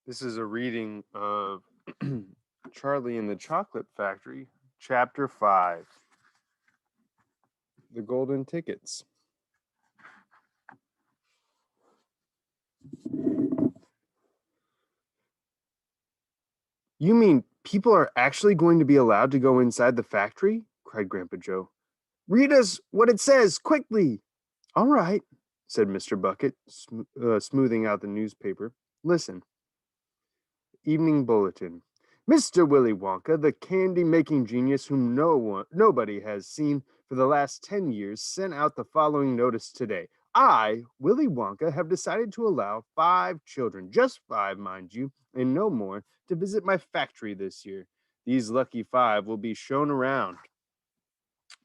This is a reading of Charlie and the Chocolate Factory, Chapter 5, The Golden Tickets. You mean people are actually going to be allowed to go inside the factory? Cried Grandpa Joe. Read us what it says, quickly. All right, said Mr. Bucket, smoothing out the newspaper. Listen. Evening Bulletin. Mr. Willy Wonka, the candy-making genius whom nobody has seen for the last 10 years, sent out the following notice today. I, Willy Wonka, have decided to allow 5 children, just 5, mind you, and no more, to visit my factory this year. These lucky 5 will be shown around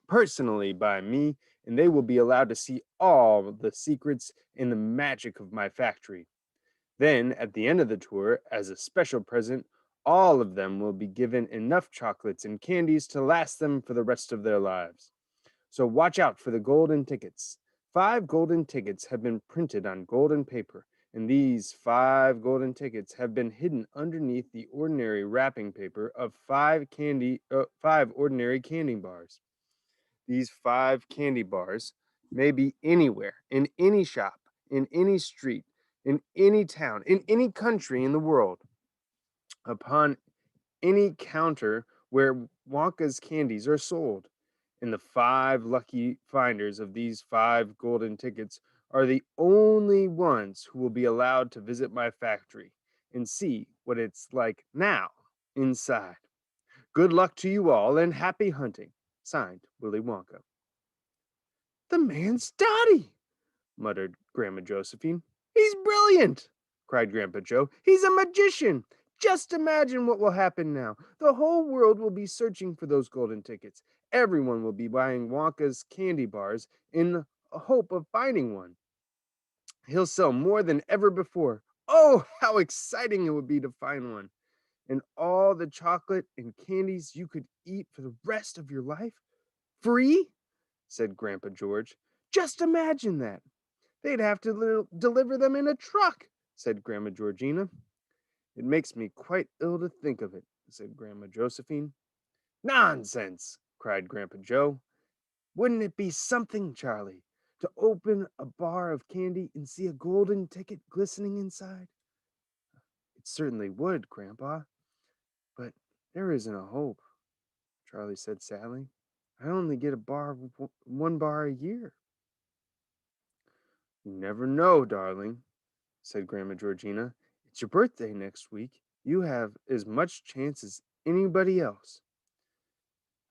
personally by me, and they will be allowed to see all the secrets and the magic of my factory. Then, at the end of the tour, as a special present, all of them will be given enough chocolates and candies to last them for the rest of their lives. So watch out for the golden tickets. 5 golden tickets have been printed on golden paper, and these 5 golden tickets have been hidden underneath the ordinary wrapping paper of 5 ordinary candy bars. These 5 candy bars may be anywhere, in any shop, in any street, in any town, in any country in the world, upon any counter where Wonka's candies are sold. And the 5 lucky finders of these 5 golden tickets are the only ones who will be allowed to visit my factory and see what it's like now inside. Good luck to you all and happy hunting. Signed, Willy Wonka. The man's Dotty, muttered Grandma Josephine. He's brilliant, cried Grandpa Joe. He's a magician. Just imagine what will happen now. The whole world will be searching for those golden tickets. Everyone will be buying Wonka's candy bars in the hope of finding one. He'll sell more than ever before. Oh, how exciting it would be to find one. And all the chocolate and candies you could eat for the rest of your life? Free? Said Grandpa George. Just imagine that. They'd have to deliver them in a truck, said Grandma Georgina. It makes me quite ill to think of it, said Grandma Josephine. Nonsense, cried Grandpa Joe. Wouldn't it be something, Charlie, to open a bar of candy and see a golden ticket glistening inside? It certainly would, Grandpa, but there isn't a hope, Charlie said sadly. I only get one bar a year. You never know, darling, said Grandma Georgina. It's your birthday next week. You have as much chance as anybody else.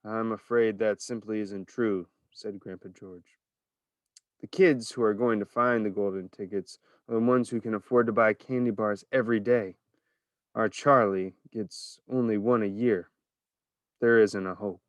I'm afraid that simply isn't true, said Grandpa George. The kids who are going to find the golden tickets are the ones who can afford to buy candy bars every day. Our Charlie gets only one a year. There isn't a hope.